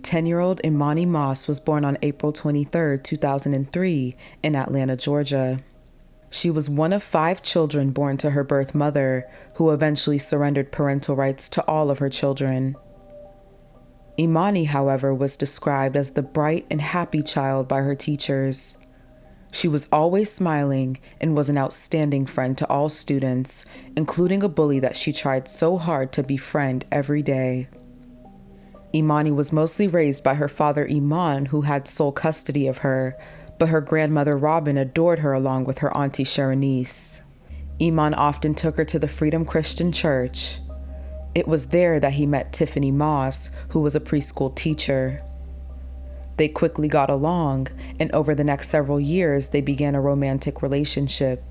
10-year-old Emani Moss was born on April 23, 2003, in Atlanta, Georgia. She was one of 5 children born to her birth mother, who eventually surrendered parental rights to all of her children. Emani, however, was described as the bright and happy child by her teachers. She was always smiling and was an outstanding friend to all students, including a bully that she tried so hard to befriend every day. Emani was mostly raised by her father Iman, who had sole custody of her, but her grandmother Robin adored her along with her auntie Sharanice. Iman often took her to the Freedom Christian Church. It was there that he met Tiffany Moss, who was a preschool teacher. They quickly got along, and over the next several years, they began a romantic relationship.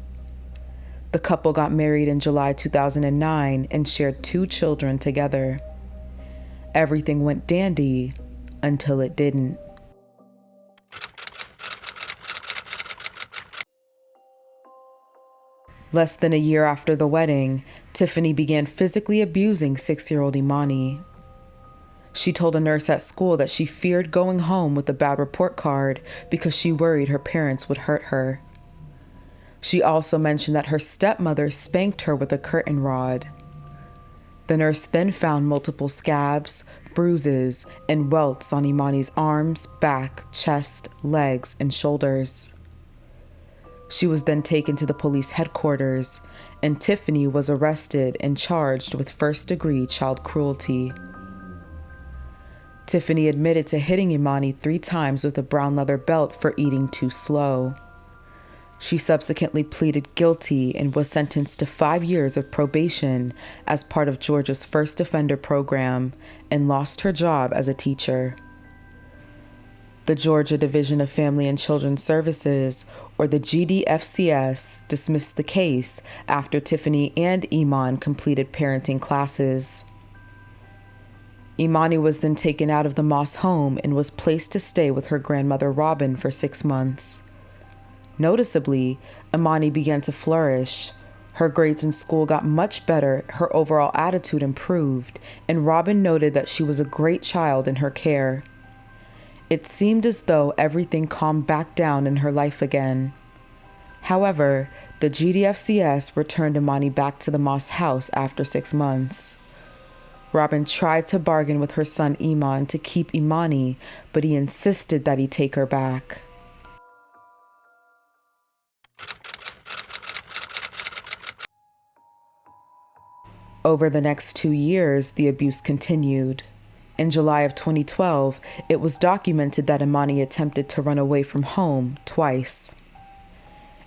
The couple got married in July 2009 and shared 2 children together. Everything went dandy until it didn't. Less than a year after the wedding, Tiffany began physically abusing 6-year-old Emani. She told a nurse at school that she feared going home with a bad report card because she worried her parents would hurt her. She also mentioned that her stepmother spanked her with a curtain rod. The nurse then found multiple scabs, bruises, and welts on Emani's arms, back, chest, legs, and shoulders. She was then taken to the police headquarters, and Tiffany was arrested and charged with first-degree child cruelty. Tiffany admitted to hitting Emani 3 times with a brown leather belt for eating too slow. She subsequently pleaded guilty and was sentenced to 5 years of probation as part of Georgia's first offender program and lost her job as a teacher. The Georgia Division of Family and Children's Services, or the GDFCS, dismissed the case after Tiffany and Iman completed parenting classes. Emani was then taken out of the Moss home and was placed to stay with her grandmother Robin for 6 months. Noticeably, Emani began to flourish. Her grades in school got much better, her overall attitude improved, and Robin noted that she was a great child in her care. It seemed as though everything calmed back down in her life again. However, the GDFCS returned Emani back to the Moss house after 6 months. Robin tried to bargain with her son Iman to keep Emani, but he insisted that he take her back. Over the next 2 years, the abuse continued. In July of 2012, it was documented that Emani attempted to run away from home twice.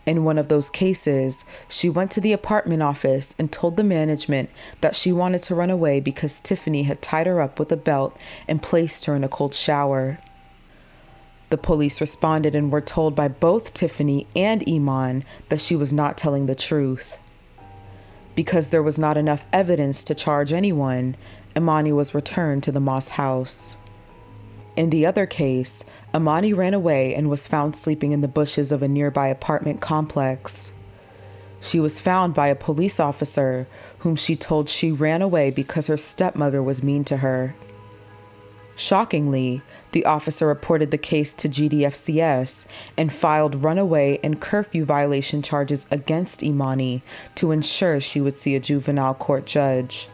In one of those cases, she went to the apartment office and told the management that she wanted to run away because Tiffany had tied her up with a belt and placed her in a cold shower. The police responded and were told by both Tiffany and Iman that she was not telling the truth. Because there was not enough evidence to charge anyone, Emani was returned to the Moss house. In the other case, Emani ran away and was found sleeping in the bushes of a nearby apartment complex. She was found by a police officer whom she told she ran away because her stepmother was mean to her. Shockingly, the officer reported the case to GDFCS and filed runaway and curfew violation charges against Emani to ensure she would see a juvenile court judge.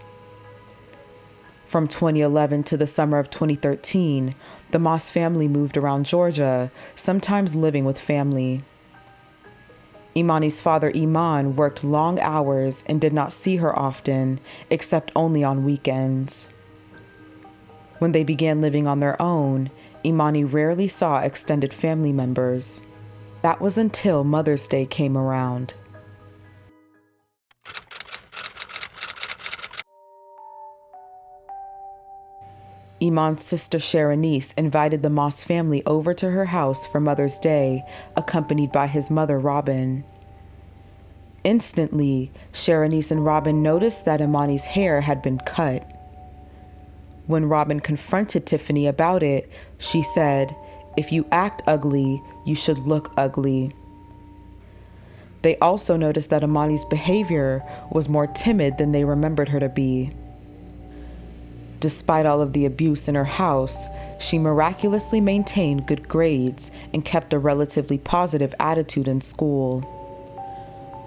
From 2011 to the summer of 2013, the Moss family moved around Georgia, sometimes living with family. Emani's father Iman worked long hours and did not see her often, except only on weekends. When they began living on their own, Emani rarely saw extended family members. That was until Mother's Day came around. Iman's sister Sharanice invited the Moss family over to her house for Mother's Day, accompanied by his mother Robin. Instantly, Sharanice and Robin noticed that Emani's hair had been cut. When Robin confronted Tiffany about it, she said, "If you act ugly, you should look ugly." They also noticed that Emani's behavior was more timid than they remembered her to be. Despite all of the abuse in her house, she miraculously maintained good grades and kept a relatively positive attitude in school.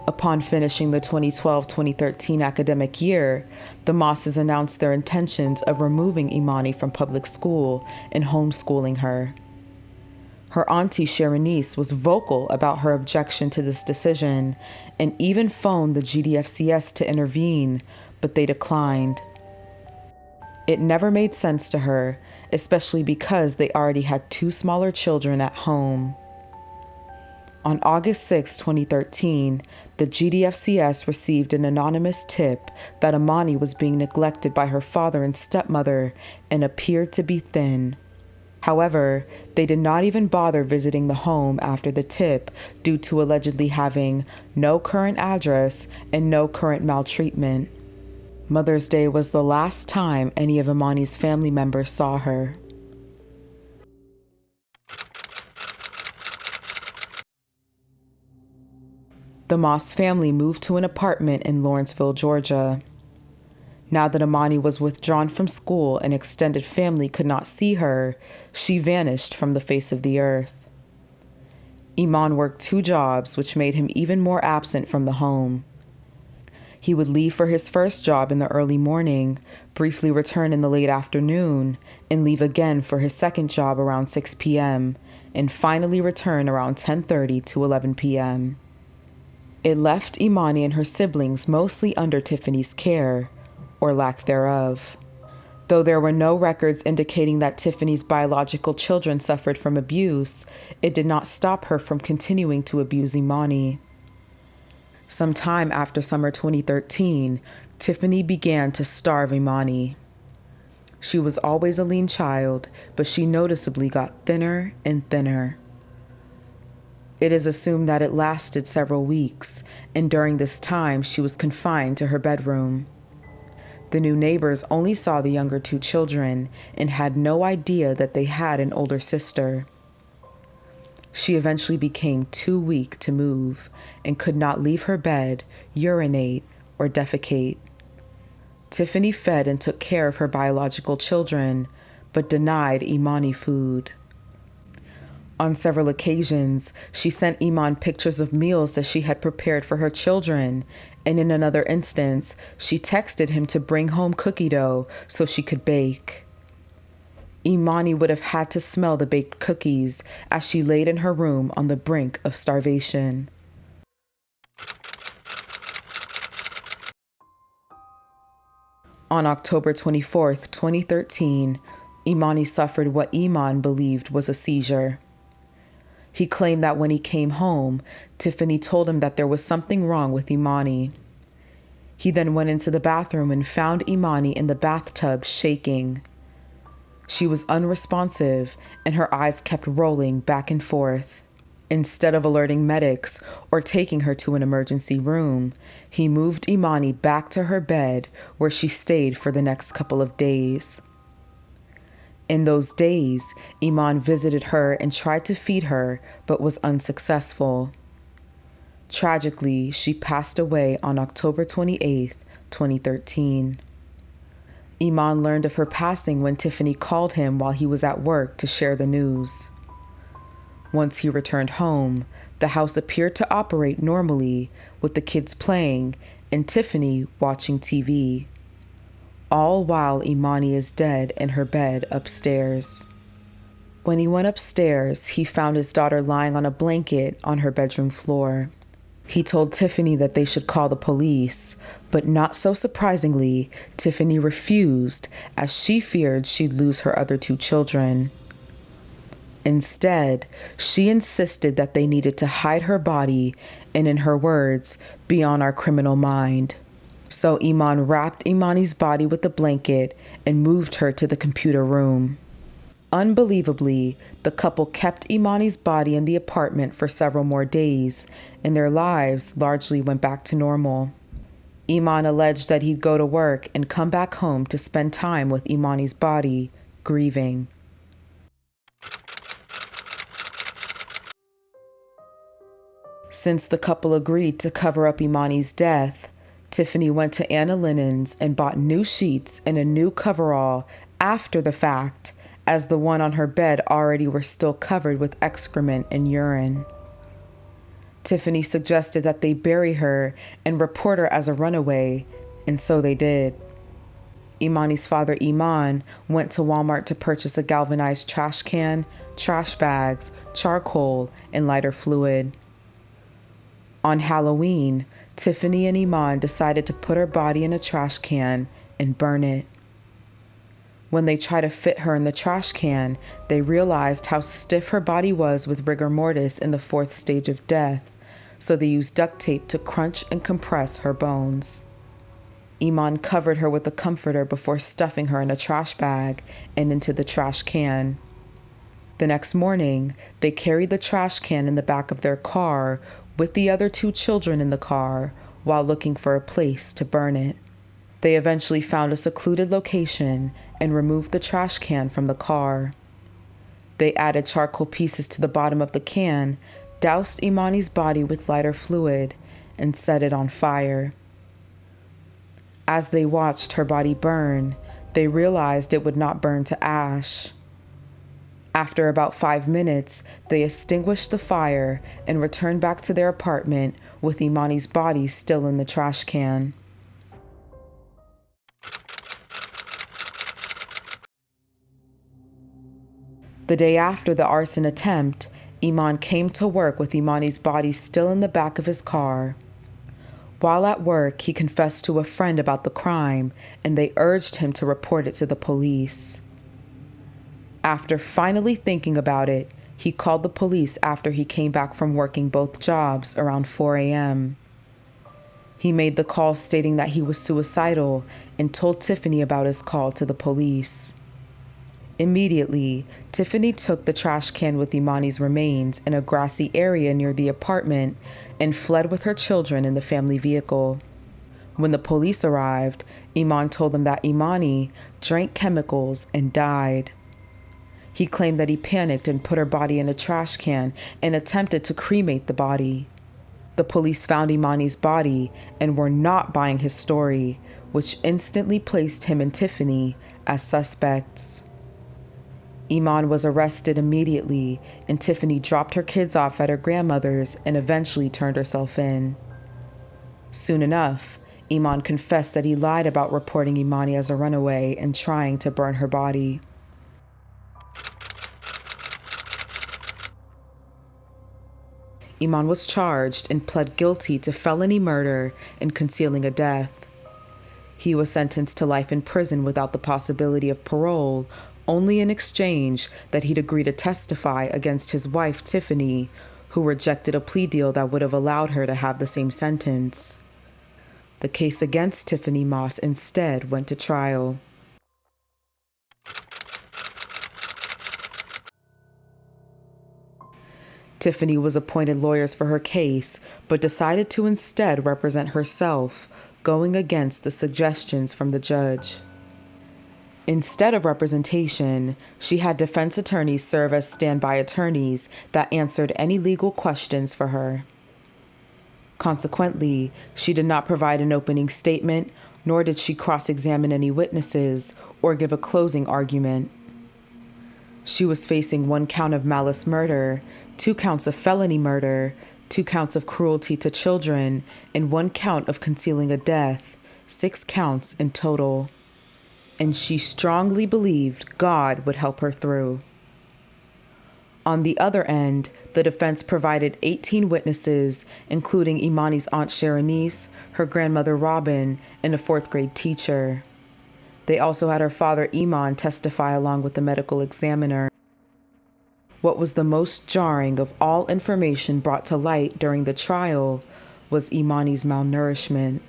Upon finishing the 2012-2013 academic year, the Mosses announced their intentions of removing Emani from public school and homeschooling her. Her auntie Sharonice was vocal about her objection to this decision and even phoned the GDFCS to intervene, but they declined. It never made sense to her, especially because they already had two smaller children at home. On August 6, 2013, the GDFCS received an anonymous tip that Emani was being neglected by her father and stepmother and appeared to be thin. However, they did not even bother visiting the home after the tip due to allegedly having no current address and no current maltreatment. Mother's Day was the last time any of Emani's family members saw her. The Moss family moved to an apartment in Lawrenceville, Georgia. Now that Emani was withdrawn from school and extended family could not see her, she vanished from the face of the earth. Eman worked 2 jobs, which made him even more absent from the home. He would leave for his first job in the early morning, briefly return in the late afternoon, and leave again for his second job around 6 p.m., and finally return around 10:30 to 11 p.m. It left Emani and her siblings mostly under Tiffany's care, or lack thereof. Though there were no records indicating that Tiffany's biological children suffered from abuse, it did not stop her from continuing to abuse Emani. Sometime after summer 2013, Tiffany began to starve Emani. She was always a lean child, but she noticeably got thinner and thinner. It is assumed that it lasted several weeks, and during this time she was confined to her bedroom. The new neighbors only saw the younger 2 children and had no idea that they had an older sister. She eventually became too weak to move and could not leave her bed, urinate, or defecate. Tiffany fed and took care of her biological children, but denied Emani food. On several occasions, she sent Eman pictures of meals that she had prepared for her children, and in another instance, she texted him to bring home cookie dough so she could bake. Emani would have had to smell the baked cookies as she laid in her room on the brink of starvation. On October 24, 2013, Emani suffered what Eman believed was a seizure. He claimed that when he came home, Tiffany told him that there was something wrong with Emani. He then went into the bathroom and found Emani in the bathtub shaking. She was unresponsive and her eyes kept rolling back and forth. Instead of alerting medics or taking her to an emergency room, he moved Emani back to her bed where she stayed for the next couple of days. In those days, Eman visited her and tried to feed her, but was unsuccessful. Tragically, she passed away on October 28, 2013. Eman learned of her passing when Tiffany called him while he was at work to share the news. Once he returned home, the house appeared to operate normally, with the kids playing and Tiffany watching TV. All while Emani is dead in her bed upstairs. When he went upstairs, he found his daughter lying on a blanket on her bedroom floor. He told Tiffany that they should call the police, but not so surprisingly, Tiffany refused as she feared she'd lose her other 2 children. Instead, she insisted that they needed to hide her body and, in her words, be on our criminal mind. So Eman wrapped Emani's body with a blanket and moved her to the computer room. Unbelievably, the couple kept Emani's body in the apartment for several more days, and their lives largely went back to normal. Eman alleged that he'd go to work and come back home to spend time with Emani's body, grieving. Since the couple agreed to cover up Emani's death, Tiffany went to Anna Linens and bought new sheets and a new coverall after the fact, as the one on her bed already were still covered with excrement and urine. Tiffany suggested that they bury her and report her as a runaway, and so they did. Emani's father, Eman, went to Walmart to purchase a galvanized trash can, trash bags, charcoal, and lighter fluid. On Halloween, Tiffany and Eman decided to put her body in a trash can and burn it. When they tried to fit her in the trash can, they realized how stiff her body was with rigor mortis in the 4th stage of death, so they used duct tape to crunch and compress her bones. Eman covered her with a comforter before stuffing her in a trash bag and into the trash can. The next morning, they carried the trash can in the back of their car with the other 2 children in the car while looking for a place to burn it. They eventually found a secluded location and removed the trash can from the car. They added charcoal pieces to the bottom of the can, doused Emani's body with lighter fluid, and set it on fire. As they watched her body burn, they realized it would not burn to ash. After about 5 minutes, they extinguished the fire and returned back to their apartment with Emani's body still in the trash can. The day after the arson attempt, Eman came to work with Emani's body still in the back of his car. While at work, he confessed to a friend about the crime, and they urged him to report it to the police. After finally thinking about it, he called the police after he came back from working both jobs around 4 a.m. He made the call stating that he was suicidal and told Tiffany about his call to the police. Immediately, Tiffany took the trash can with Emani's remains in a grassy area near the apartment and fled with her children in the family vehicle. When the police arrived, Eman told them that Emani drank chemicals and died. He claimed that he panicked and put her body in a trash can and attempted to cremate the body. The police found Emani's body and were not buying his story, which instantly placed him and Tiffany as suspects. Eman was arrested immediately, and Tiffany dropped her kids off at her grandmother's and eventually turned herself in. Soon enough, Eman confessed that he lied about reporting Emani as a runaway and trying to burn her body. Eman was charged and pled guilty to felony murder and concealing a death. He was sentenced to life in prison without the possibility of parole, only in exchange that he'd agree to testify against his wife, Tiffany, who rejected a plea deal that would have allowed her to have the same sentence. The case against Tiffany Moss instead went to trial. Tiffany was appointed lawyers for her case, but decided to instead represent herself, going against the suggestions from the judge. Instead of representation, she had defense attorneys serve as standby attorneys that answered any legal questions for her. Consequently, she did not provide an opening statement, nor did she cross-examine any witnesses or give a closing argument. She was facing 1 count of malice murder, 2 counts of felony murder, 2 counts of cruelty to children, and 1 count of concealing a death, 6 counts in total. And she strongly believed God would help her through. On the other end, the defense provided 18 witnesses, including Emani's aunt Sharonice, her grandmother Robin, and a 4th grade teacher. They also had her father Eman testify along with the medical examiner. What was the most jarring of all information brought to light during the trial was Emani's malnourishment.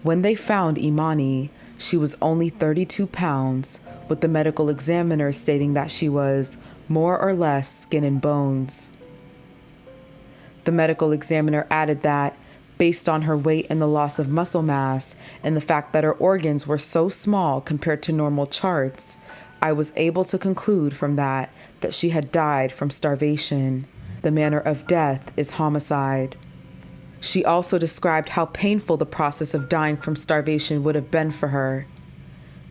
When they found Emani, she was only 32 pounds, with the medical examiner stating that she was more or less skin and bones. The medical examiner added that, based on her weight and the loss of muscle mass, and the fact that her organs were so small compared to normal charts, I was able to conclude from that she had died from starvation. The manner of death is homicide. She also described how painful the process of dying from starvation would have been for her.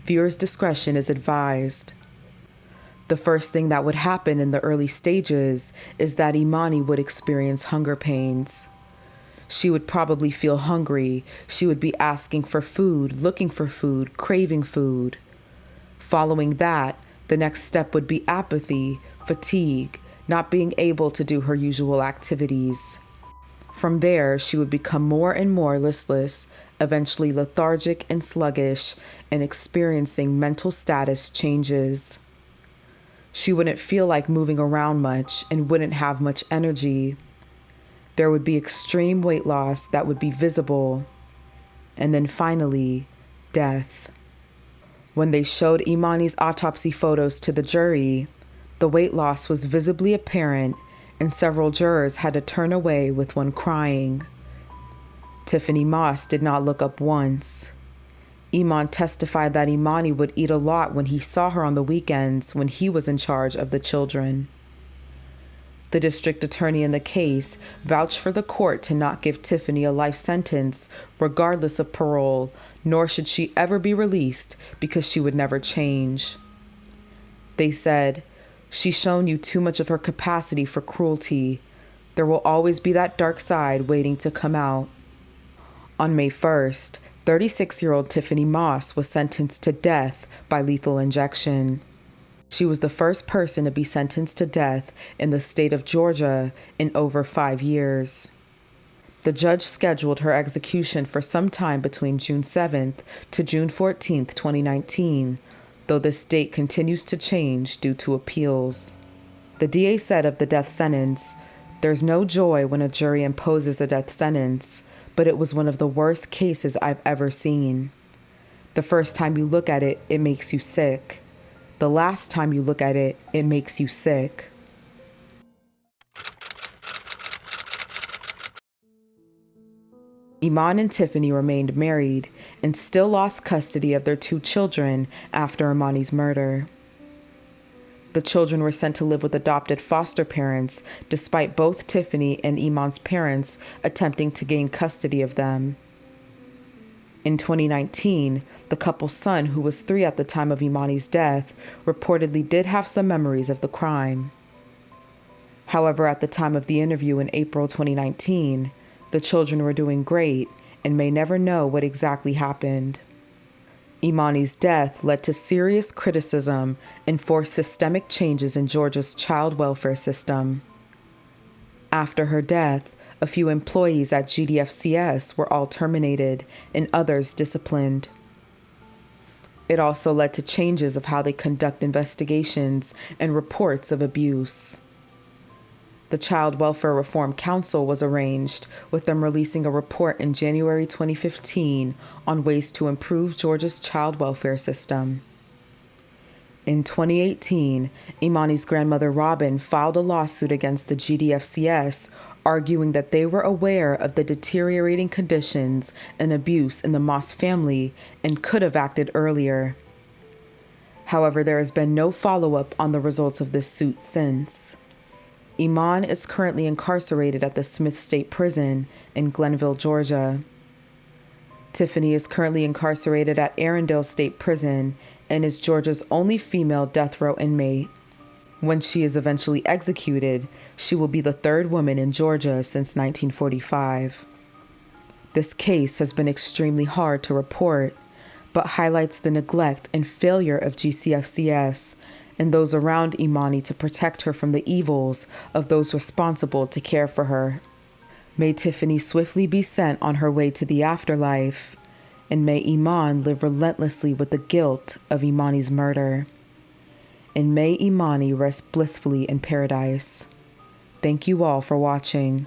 Viewers' discretion is advised. The first thing that would happen in the early stages is that Emani would experience hunger pains. She would probably feel hungry. She would be asking for food, looking for food, craving food. Following that, the next step would be apathy, fatigue, not being able to do her usual activities. From there, she would become more and more listless, eventually lethargic and sluggish, and experiencing mental status changes. She wouldn't feel like moving around much and wouldn't have much energy. There would be extreme weight loss that would be visible. And then finally, death. When they showed Emani's autopsy photos to the jury, the weight loss was visibly apparent, and several jurors had to turn away with one crying. Tiffany Moss did not look up once. Eman testified that Emani would eat a lot when he saw her on the weekends when he was in charge of the children. The district attorney in the case vouched for the court to not give Tiffany a life sentence, regardless of parole, nor should she ever be released because she would never change. They said, "She's shown you too much of her capacity for cruelty. There will always be that dark side waiting to come out." On May 1st, 36-year-old Tiffany Moss was sentenced to death by lethal injection. She was the first person to be sentenced to death in the state of Georgia in over 5 years. The judge scheduled her execution for some time between June 7th to June 14th, 2019, though this date continues to change due to appeals. The DA said of the death sentence, "There's no joy when a jury imposes a death sentence, but it was one of the worst cases I've ever seen. The first time you look at it, it makes you sick. The last time you look at it, it makes you sick." Eman and Tiffany remained married and still lost custody of their 2 children after Emani's murder. The children were sent to live with adopted foster parents, despite both Tiffany and Eman's parents attempting to gain custody of them. In 2019, the couple's son, who was 3 at the time of Emani's death, reportedly did have some memories of the crime. However, at the time of the interview in April 2019, the children were doing great and may never know what exactly happened. Emani's death led to serious criticism and forced systemic changes in Georgia's child welfare system. After her death, a few employees at GDFCS were all terminated and others disciplined. It also led to changes of how they conduct investigations and reports of abuse. The Child Welfare Reform Council was arranged, with them releasing a report in January 2015 on ways to improve Georgia's child welfare system. In 2018, Emani's grandmother Robin filed a lawsuit against the GDFCS, arguing that they were aware of the deteriorating conditions and abuse in the Moss family and could have acted earlier. However, there has been no follow-up on the results of this suit since. Eman is currently incarcerated at the Smith State Prison in Glenville, Georgia. Tiffany is currently incarcerated at Arundel State Prison and is Georgia's only female death row inmate. When she is eventually executed, she will be the 3rd woman in Georgia since 1945. This case has been extremely hard to report, but highlights the neglect and failure of GCFCS and those around Emani to protect her from the evils of those responsible to care for her. May Tiffany swiftly be sent on her way to the afterlife, and may Eman live relentlessly with the guilt of Emani's murder. And may Emani rest blissfully in paradise. Thank you all for watching.